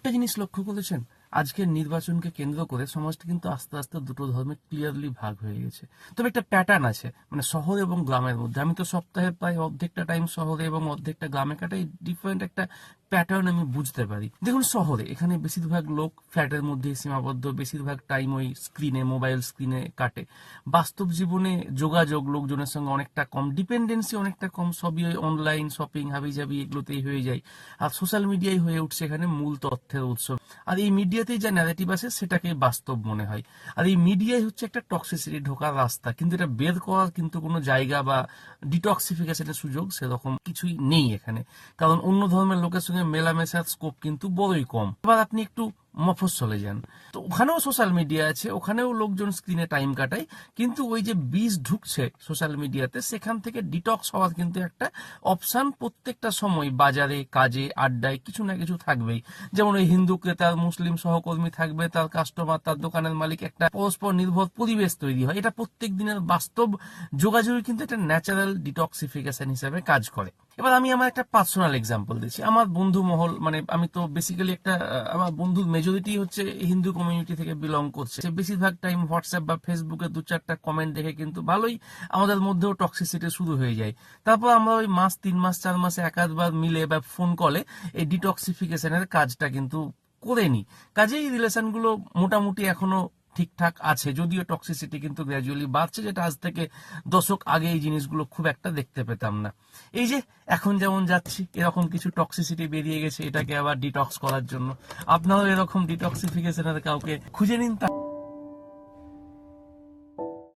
একটা জিনিস লক্ষ্য করেছেন, আজকের নির্বাচনকে কেন্দ্র করে সমাজটা কিন্তু আস্তে আস্তে দুটো ধর্মে ক্লিয়ারলি ভাগ হয়ে গেছে। তবে একটা প্যাটার্ন আছে, মানে শহর এবং গ্রামের মধ্যে। আমি তো সপ্তাহের প্রায় অর্ধেকটা টাইম শহরে এবং অর্ধেকটা গ্রামে কাটাই। ডিফারেন্ট একটা প্যাটার্ন আমি বুঝতে পারি। দেখুন, শহরে এখানে বেশিরভাগ লোক ফ্ল্যাটের মধ্যে সীমাবদ্ধ, বেশিরভাগ টাইম ওই স্ক্রিনে, মোবাইল স্ক্রিনে কাটে। বাস্তব জীবনে যোগাযোগ লোকজনের সঙ্গে অনেকটা কম, ডিপেন্ডেন্সি অনেকটা কম, সবই ওই অনলাইন শপিং হাবিজাবি এগুলোতেই হয়ে যায়। আর সোশ্যাল মিডিয়াই হয়ে উঠছে এখানে মূল তথ্যের উৎস। আর এই মিডিয়াতেই যা ন্যারেটিভ আসে সেটাকে বাস্তব মনে হয়। আর এই মিডিয়াই হচ্ছে একটা টক্সিসিটি ঢোকার রাস্তা, কিন্তু এটা বের করার কিন্তু কোনো জায়গা বা ডিটক্সিফিকেশনের সুযোগ সেরকম কিছুই নেই এখানে। কারণ অন্য ধর্মের লোকের সঙ্গে মেলামেশার স্কোপ কিন্তু বড়ই কম। এবার আপনি একটু মফস্বলে যান, তো ওখানেও সোশ্যাল মিডিয়া আছে, ওখানেও লোকজন স্ক্রিনে টাইম কাটায়, কিন্তু ওই যে বিষ ঢুকছে সোশ্যাল মিডিয়াতে, সেখান থেকে ডিটক্স হওয়ার কিন্তু একটা অপশন প্রত্যেকটা সময় বাজারে, কাজে, আড্ডায় কিছু না কিছু থাকবেই। যেমন ওই হিন্দু ক্রেতার মুসলিম সহকর্মী থাকবে, তার কাস্টমার, তার দোকানের মালিক, একটা পরস্পর নির্ভর পরিবেশ তৈরি হয়। এটা প্রত্যেক দিনের বাস্তব যোগাযোগে কিন্তু একটা ন্যাচারাল ডিটক্সিফিকেশন হিসেবে কাজ করে। এবার আমি আমার একটা পার্সোনাল এক্সাম্পল দিচ্ছি। আমার বন্ধু মহল, মানে আমি তো বেসিক্যালি একটা আমার বন্ধুর মেজরিটি হচ্ছে হিন্দু কমিউনিটি থেকে বিলং করছে। বেশিরভাগ টাইম হোয়াটসঅ্যাপ বা ফেসবুকে দু চারটা কমেন্ট দেখে কিন্তু ভালোই আমাদের মধ্যেও টক্সিসিটি শুরু হয়ে যায়। তারপর আমরা ওই মাস, 3 মাস, 4 মাসে একাধবার মিলে বা ফোন কলে এই ডিটক্সিফিকেশনের কাজটা কিন্তু করে নি। কাজেই রিলেশনগুলো মোটামুটি এখনো ঠিকঠাক আছে, যদিও টক্সিসিটি কিন্তু গ্র্যাজুয়ালি বাড়ছে, যেটা আজ থেকে দশক আগে এই জিনিসগুলো খুব একটা দেখতে পেতাম না। এই যে এখন যেমন যাচ্ছি, এরকম কিছু টক্সিসিটি বেরিয়ে গেছে, এটাকে আবার ডিটক্স করার জন্য। আপনারাও এরকম ডিটক্সিফিকেশনের কাউকে খুঁজে নিন।